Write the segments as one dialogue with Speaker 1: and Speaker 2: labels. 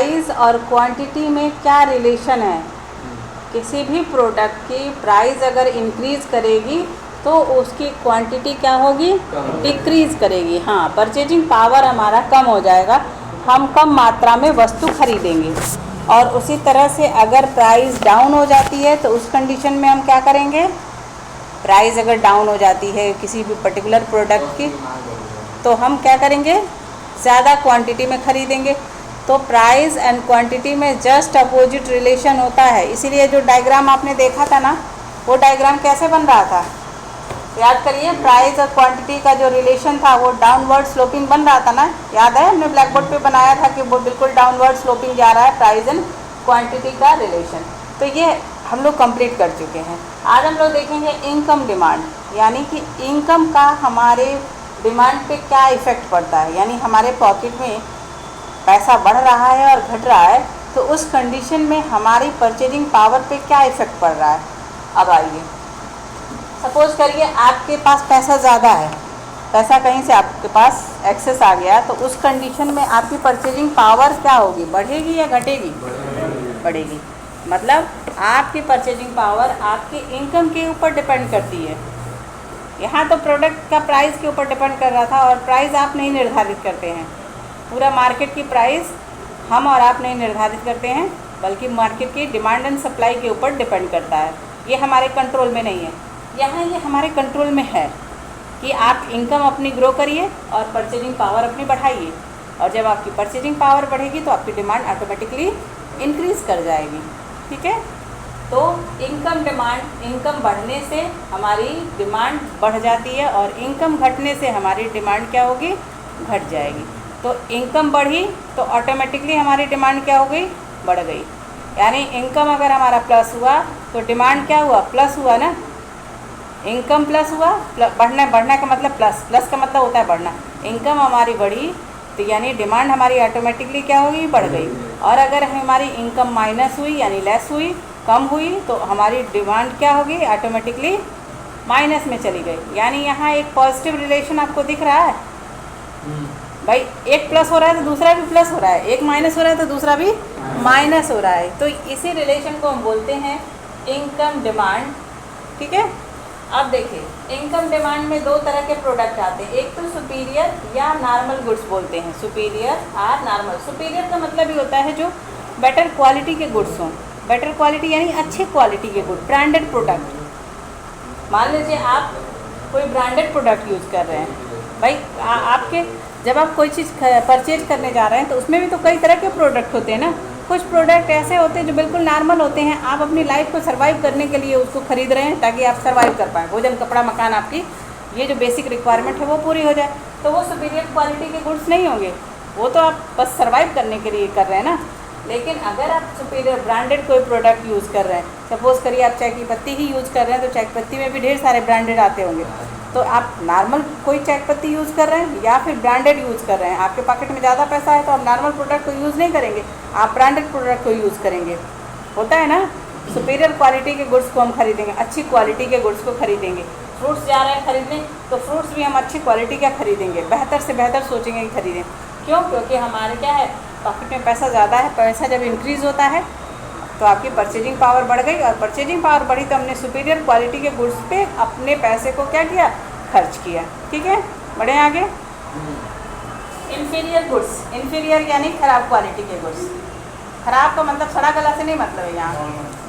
Speaker 1: Price और quantity में क्या रिलेशन है? किसी भी प्रोडक्ट की प्राइस अगर इंक्रीज़ करेगी तो उसकी क्वांटिटी क्या होगी? डिक्रीज़ करेगी। हाँ, परचेजिंग पावर हमारा कम हो जाएगा, हम कम मात्रा में वस्तु खरीदेंगे। और उसी तरह से अगर प्राइस डाउन हो जाती है तो उस कंडीशन में हम क्या करेंगे? प्राइस अगर डाउन हो जाती है किसी भी पर्टिकुलर प्रोडक्ट की तो हम क्या करेंगे? ज़्यादा क्वांटिटी में खरीदेंगे। तो प्राइस एंड क्वांटिटी में जस्ट अपोजिट रिलेशन होता है। इसीलिए जो डायग्राम आपने देखा था ना, वो डायग्राम कैसे बन रहा था? याद करिए, प्राइस और क्वांटिटी का जो रिलेशन था वो डाउनवर्ड स्लोपिंग बन रहा था ना। याद है, हमने ब्लैक बोर्ड पे बनाया था कि वो बिल्कुल डाउनवर्ड स्लोपिंग जा रहा है, प्राइस एंड क्वांटिटी का रिलेशन। तो ये हम लोग कंप्लीट कर चुके हैं। आज हम लोग देखेंगे इनकम डिमांड, यानी कि इनकम का हमारे डिमांड पे क्या इफ़ेक्ट पड़ता है, यानी हमारे पॉकेट में पैसा बढ़ रहा है और घट रहा है तो उस कंडीशन में हमारी परचेजिंग पावर पे क्या इफ़ेक्ट पड़ रहा है। अब आइए, सपोज़ करिए आपके पास पैसा ज़्यादा है, पैसा कहीं से आपके पास एक्सेस आ गया, तो उस कंडीशन में आपकी परचेजिंग पावर क्या होगी? बढ़ेगी या घटेगी? बढ़ेगी। मतलब आपकी परचेजिंग पावर आपकी इनकम के ऊपर डिपेंड करती है। यहाँ तो प्रोडक्ट का प्राइस के ऊपर डिपेंड कर रहा था और प्राइस आप नहीं निर्धारित करते हैं। पूरा मार्केट की प्राइस हम और आप नहीं निर्धारित करते हैं, बल्कि मार्केट की डिमांड एंड सप्लाई के ऊपर डिपेंड करता है। ये हमारे कंट्रोल में नहीं है। यहाँ ये हमारे कंट्रोल में है कि आप इनकम अपनी ग्रो करिए और परचेजिंग पावर अपनी बढ़ाइए। और जब आपकी परचेजिंग पावर बढ़ेगी तो आपकी डिमांड ऑटोमेटिकली इंक्रीज़ कर जाएगी। ठीक है, तो इनकम डिमांड, इनकम बढ़ने से हमारी डिमांड बढ़ जाती है और इनकम घटने से हमारी डिमांड क्या होगी? घट जाएगी। तो इनकम बढ़ी तो ऑटोमेटिकली हमारी डिमांड क्या हो गई? बढ़ गई। यानी इनकम अगर हमारा प्लस हुआ तो डिमांड क्या हुआ? प्लस हुआ ना। इनकम प्लस हुआ, बढ़ना का मतलब प्लस का मतलब होता है बढ़ना। इनकम हमारी बढ़ी तो यानी डिमांड हमारी ऑटोमेटिकली क्या होगी? बढ़ गई। और अगर हमारी इनकम माइनस हुई यानी लेस हुई, कम हुई, तो हमारी डिमांड क्या होगी? ऑटोमेटिकली माइनस में चली गई। यानी यहाँ एक पॉजिटिव रिलेशन आपको दिख रहा है भाई, एक प्लस हो रहा है तो दूसरा भी प्लस हो रहा है, एक माइनस हो रहा है तो दूसरा भी माइनस हो रहा है। तो इसी रिलेशन को हम बोलते हैं इनकम डिमांड। ठीक है, अब देखिए, इनकम डिमांड में दो तरह के प्रोडक्ट आते हैं। एक तो सुपीरियर या नॉर्मल गुड्स बोलते हैं, सुपीरियर और नॉर्मल। सुपीरियर का मतलब ही होता है जो बेटर क्वालिटी के गुड्स हों। बेटर क्वालिटी यानी अच्छी क्वालिटी के गुड, ब्रांडेड प्रोडक्ट। मान लीजिए आप कोई ब्रांडेड प्रोडक्ट यूज़ कर रहे हैं भाई, आपके जब आप कोई चीज़ परचेज करने जा रहे हैं तो उसमें भी तो कई तरह के प्रोडक्ट होते हैं ना। कुछ प्रोडक्ट ऐसे होते हैं जो बिल्कुल नॉर्मल होते हैं, आप अपनी लाइफ को सर्वाइव करने के लिए उसको खरीद रहे हैं ताकि आप सर्वाइव कर पाएँ, भोजन कपड़ा मकान, आपकी ये जो बेसिक रिक्वायरमेंट है वो पूरी हो जाए। तो वो सुपीरियर क्वालिटी के गुड्स नहीं होंगे, वो तो आप बस सर्वाइव करने के लिए कर रहे हैं ना। लेकिन अगर आप सुपीरियर ब्रांडेड कोई प्रोडक्ट यूज़ कर रहे हैं, सपोज़ करिए आप चाय की पत्ती ही यूज़ कर रहे हैं, तो चाय की पत्ती में भी ढेर सारे ब्रांडेड आते होंगे। तो आप नॉर्मल कोई चाय पत्ती यूज़ कर रहे हैं या फिर ब्रांडेड यूज़ कर रहे हैं, आपके पॉकेट में ज़्यादा पैसा है तो आप नॉर्मल प्रोडक्ट को यूज़ नहीं करेंगे, आप ब्रांडेड प्रोडक्ट को यूज़ करेंगे। होता है ना, सुपीरियर क्वालिटी के गुड्स को हम खरीदेंगे, अच्छी क्वालिटी के गुड्स को खरीदेंगे। फ्रूट्स जा रहे हैं खरीदने तो फ्रूट्स भी हम अच्छी क्वालिटी का खरीदेंगे, बेहतर से बेहतर सोचेंगे कि खरीदें। क्यों? क्योंकि हमारे क्या है, पॉकेट में पैसा ज़्यादा है। पैसा जब इंक्रीज़ होता है तो आपकी परचेजिंग पावर बढ़ गई, और परचेजिंग पावर बढ़ी तो हमने सुपीरियर क्वालिटी के गुड्स पे अपने पैसे को क्या किया? खर्च किया। ठीक है, बढ़े आगे। इन्फीरियर गुड्स, इन्फीरियर यानी खराब क्वालिटी के गुड्स। खराब का मतलब सड़ा गला से नहीं मतलब है, यहाँ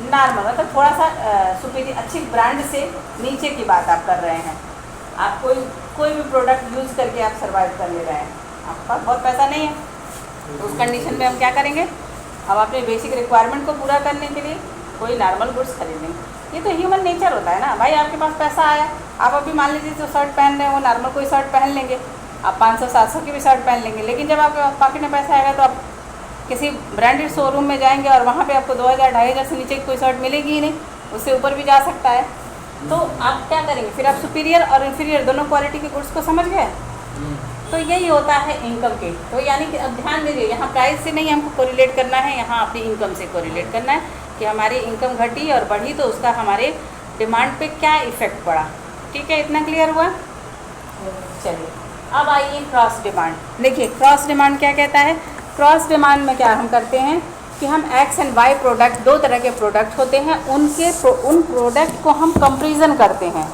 Speaker 1: नॉर्मल मतलब थोड़ा सा सुपीरियर, अच्छी ब्रांड से नीचे की बात आप कर रहे हैं। आप कोई भी प्रोडक्ट यूज़ करके आप सर्वाइव कर ले रहे हैं, आपके पास बहुत पैसा नहीं है, तो उस कंडीशन में हम क्या करेंगे? हम अपने बेसिक रिक्वायरमेंट को पूरा करने के लिए कोई नॉर्मल गुड्स खरीदेंगे। ये तो ह्यूमन नेचर होता है ना भाई। आपके पास पैसा आया, आप अभी मान लीजिए जो शर्ट पहन रहे हैं वो नॉर्मल कोई शर्ट पहन लेंगे, आप 500-700 की भी शर्ट पहन लेंगे। लेकिन जब आपके पॉकेट में पैसा आएगा तो आप किसी ब्रांडेड शोरूम में जाएंगे और वहाँ पे आपको 2000-2500 से नीचे की कोई शर्ट मिलेगी ही नहीं, उससे ऊपर भी जा सकता है। तो आप क्या करेंगे फिर? आप सुपीरियर और इन्फीरियर दोनों क्वालिटी के गुड्स को समझ गए। तो यही होता है इनकम के। तो यानी कि अब ध्यान दीजिए, यहाँ प्राइस से नहीं हमको कोरिलेट करना है, यहाँ अपनी इनकम से कोरिलेट करना है कि हमारी इनकम घटी और बढ़ी तो उसका हमारे डिमांड पे क्या इफ़ेक्ट पड़ा। ठीक है, इतना क्लियर हुआ? चलिए अब आइए क्रॉस डिमांड। देखिए क्रॉस डिमांड क्या कहता है क्रॉस डिमांड में क्या हम करते हैं कि हम एक्स एंड वाई प्रोडक्ट, दो तरह के प्रोडक्ट होते हैं, उन प्रोडक्ट को हम कंपैरिजन करते हैं।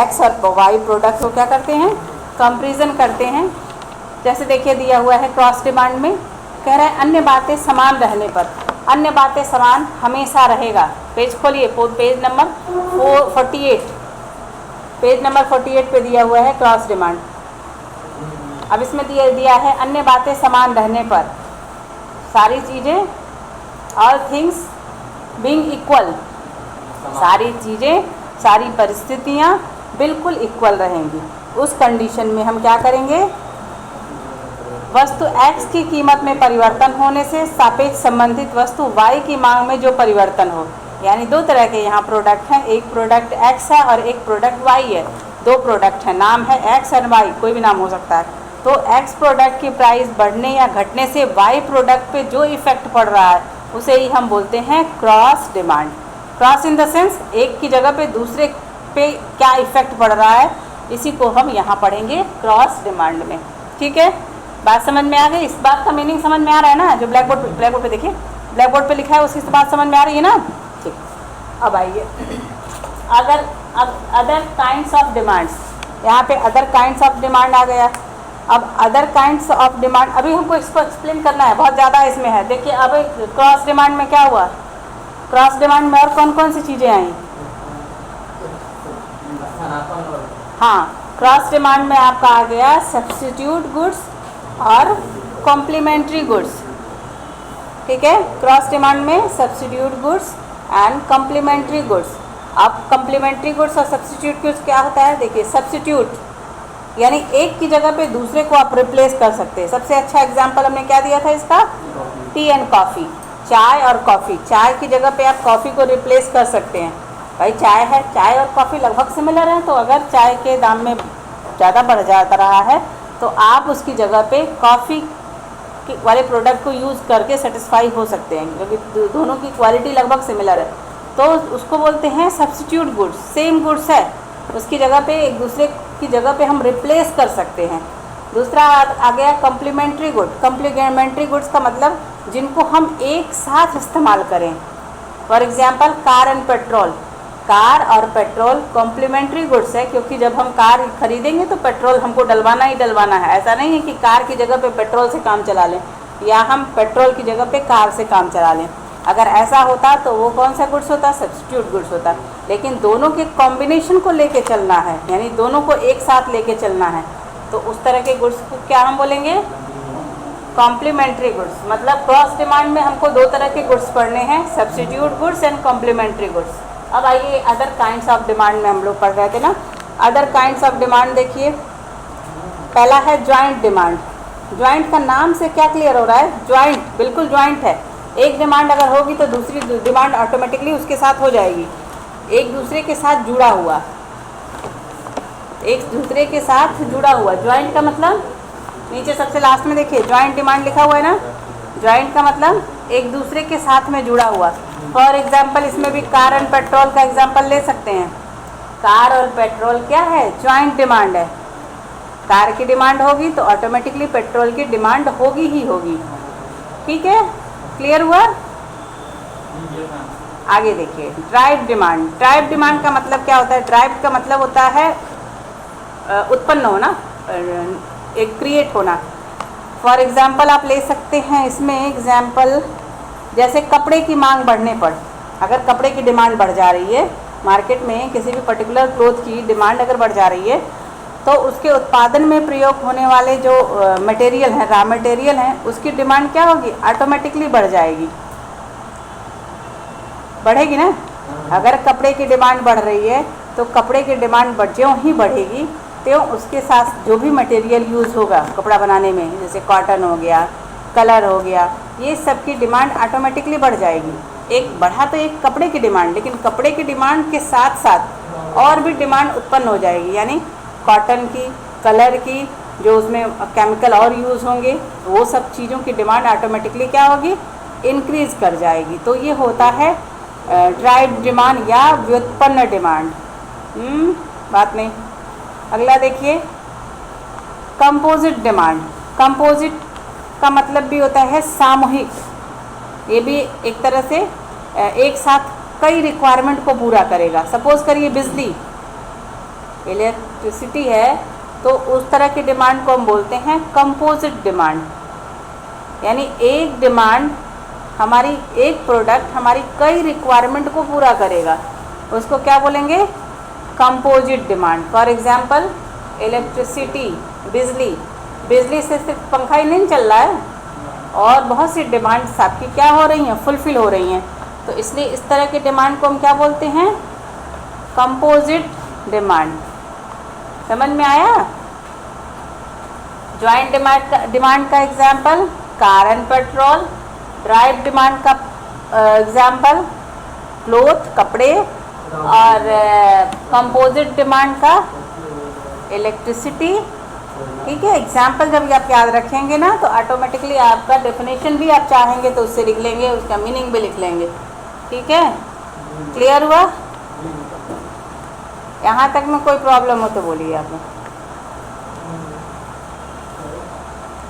Speaker 1: एक्स और वाई प्रोडक्ट को क्या करते हैं, कंपैरिजन करते हैं। जैसे देखिए दिया हुआ है क्रॉस डिमांड में, कह रहा है अन्य बातें समान रहने पर, अन्य बातें समान हमेशा रहेगा। पेज खोलिए, पेज नंबर 48, पेज नंबर 48 पे दिया हुआ है क्रॉस डिमांड। अब इसमें दिया है अन्य बातें समान रहने पर, सारी चीज़ें, ऑल थिंग्स बीइंग इक्वल, सारी चीज़ें, सारी परिस्थितियाँ बिल्कुल इक्वल रहेंगी। उस कंडीशन में हम क्या करेंगे, वस्तु x की कीमत में परिवर्तन होने से सापेक्ष संबंधित वस्तु y की मांग में जो परिवर्तन हो, यानी दो तरह के यहाँ प्रोडक्ट हैं, एक प्रोडक्ट x है और एक प्रोडक्ट y है। दो प्रोडक्ट हैं, नाम है x एंड y, कोई भी नाम हो सकता है। तो x प्रोडक्ट की प्राइस बढ़ने या घटने से y प्रोडक्ट पे जो इफेक्ट पड़ रहा है उसे ही हम बोलते हैं cross demand. Cross in the sense एक की जगह पे दूसरे पे क्या इफेक्ट पड़ रहा है, इसी को हम यहाँ पढ़ेंगे क्रॉस डिमांड में। ठीक है, बात समझ में आ गई? इस बात का मीनिंग समझ में आ रहा है ना? जो ब्लैक बोर्ड पे देखिए, ब्लैक बोर्ड पे लिखा है उसकी बात समझ में आ रही है ना? ठीक, अब आइए अदर काइंड्स ऑफ डिमांड्स, यहाँ पे अदर काइंड्स ऑफ डिमांड आ गया। अब अदर काइंड्स ऑफ डिमांड अभी हमको इसको एक्सप्लेन करना है, बहुत ज़्यादा इसमें है। देखिए अब क्रॉस डिमांड में क्या हुआ, क्रॉस डिमांड में और कौन कौन सी चीज़ें आई? हाँ, क्रॉस डिमांड में आपका आ गया सब्स्टिट्यूट गुड्स और कॉम्प्लीमेंट्री गुड्स। ठीक है, क्रॉस डिमांड में substitute goods and complementary goods. अब कॉम्प्लीमेंट्री गुड्स और सब्स्टिट्यूट गुड्स क्या होता है? देखिए सब्स्टिट्यूट यानी एक की जगह पे दूसरे को आप रिप्लेस कर सकते हैं। सबसे अच्छा एग्जांपल हमने क्या दिया था इसका, टी एंड कॉफ़ी, चाय और कॉफ़ी। चाय की जगह पे आप कॉफ़ी को रिप्लेस कर सकते हैं। भाई चाय है, चाय और कॉफ़ी लगभग सिमिलर हैं, तो अगर चाय के दाम में ज़्यादा बढ़ जाता रहा है तो आप उसकी जगह पे कॉफ़ी वाले प्रोडक्ट को यूज़ करके सेटिस्फाई हो सकते हैं, क्योंकि दोनों की क्वालिटी लगभग सिमिलर है। तो उसको बोलते हैं सब्स्टिट्यूट गुड्स। सेम गुड्स है, उसकी जगह पे एक दूसरे की जगह पे हम रिप्लेस कर सकते हैं। दूसरा आ गया कॉम्प्लीमेंट्री गुड। कॉम्प्लीमेंट्री गुड्स का मतलब जिनको हम एक साथ इस्तेमाल करें। For example car and petrol, car और पेट्रोल कॉम्प्लीमेंट्री गुड्स है, क्योंकि जब हम कार खरीदेंगे तो पेट्रोल हमको डलवाना ही डलवाना है। ऐसा नहीं है कि कार की जगह पे पेट्रोल से काम चला लें या हम पेट्रोल की जगह पे कार से काम चला लें। अगर ऐसा होता तो वो कौन सा गुड्स होता? सब्स्टिट्यूट गुड्स होता। लेकिन दोनों के कॉम्बिनेशन को लेके चलना है, यानी दोनों को एक साथ लेके चलना है, तो उस तरह के गुड्स को क्या हम बोलेंगे? Complementary goods. मतलब क्रॉस डिमांड में हमको दो तरह के गुड्स पढ़ने हैं, substitute goods and complementary goods. अब आइए अदर काइंड्स ऑफ डिमांड में हम लोग पढ़ रहे थे ना। अदर काइंड्स ऑफ डिमांड देखिए, पहला है ज्वाइंट डिमांड। ज्वाइंट का नाम से क्या क्लियर हो रहा है? ज्वाइंट, बिल्कुल ज्वाइंट है। एक डिमांड अगर होगी तो दूसरी डिमांड ऑटोमेटिकली उसके साथ हो जाएगी। एक दूसरे के साथ जुड़ा हुआ, एक दूसरे के साथ जुड़ा हुआ। ज्वाइंट का मतलब नीचे सबसे लास्ट में देखिए ज्वाइंट डिमांड लिखा हुआ है ना। ज्वाइंट का मतलब एक दूसरे के साथ में जुड़ा हुआ। फॉर एग्जांपल इसमें भी कार एंड पेट्रोल का एग्जांपल ले सकते हैं। कार और पेट्रोल क्या है? ज्वाइंट डिमांड है। कार की डिमांड होगी तो ऑटोमेटिकली पेट्रोल की डिमांड होगी ही होगी। ठीक है, क्लियर हुआ? आगे देखिए ड्राइव डिमांड। ड्राइव डिमांड का मतलब क्या होता है? ड्राइव का मतलब होता है उत्पन्न होना, एक क्रिएट होना। फॉर एग्जांपल आप ले सकते हैं इसमें एग्जांपल, जैसे कपड़े की मांग बढ़ने पर, अगर कपड़े की डिमांड बढ़ जा रही है मार्केट में, किसी भी पर्टिकुलर क्लोथ की डिमांड अगर बढ़ जा रही है तो उसके उत्पादन में प्रयोग होने वाले जो मटेरियल हैं, रॉ मटेरियल हैं, उसकी डिमांड क्या होगी? ऑटोमेटिकली बढ़ जाएगी, बढ़ेगी ना। अगर कपड़े की डिमांड बढ़ रही है तो कपड़े की डिमांड ज्यों ही बढ़ेगी त्यों उसके साथ जो भी मटेरियल यूज़ होगा कपड़ा बनाने में, जैसे कॉटन हो गया, कलर हो गया, ये सब की डिमांड ऑटोमेटिकली बढ़ जाएगी। एक बढ़ा तो एक कपड़े की डिमांड, लेकिन कपड़े की डिमांड के साथ साथ और भी डिमांड उत्पन्न हो जाएगी, यानी कॉटन की, कलर की, जो उसमें केमिकल और यूज़ होंगे, वो सब चीज़ों की डिमांड ऑटोमेटिकली क्या होगी? इंक्रीज़ कर जाएगी। तो ये होता है ड्राइव डिमांड या व्युत्पन्न डिमांड। बात नहीं। अगला देखिए कंपोजिट डिमांड। कंपोजिट का मतलब भी होता है सामूहिक, ये भी एक तरह से एक साथ कई रिक्वायरमेंट को पूरा करेगा। सपोज करिए बिजली, इलेक्ट्रिसिटी है, तो उस तरह की डिमांड को हम बोलते हैं कंपोजिट डिमांड, यानी एक डिमांड हमारी, एक प्रोडक्ट हमारी कई रिक्वायरमेंट को पूरा करेगा, उसको क्या बोलेंगे, composite demand. For example electricity, बिजली, बिजली से सिर्फ पंखा ही नहीं चल रहा है, और बहुत सी डिमांड्स आपकी क्या हो रही हैं, फुलफिल हो रही हैं। तो इसलिए इस तरह की डिमांड को हम क्या बोलते हैं, कंपोजिट डिमांड। समझ में आया? ज्वाइंट डिमांड का example car and petrol, drive demand का एग्जाम्पल क्लोथ, कपड़े, और कंपोजिट डिमांड का इलेक्ट्रिसिटी। ठीक है, एग्जाम्पल जब आप याद रखेंगे ना तो ऑटोमेटिकली आपका डेफिनेशन भी आप चाहेंगे तो उससे लिख लेंगे, उसका मीनिंग भी लिख लेंगे। ठीक है, क्लियर हुआ? यहाँ तक में कोई प्रॉब्लम हो तो बोलिए आप।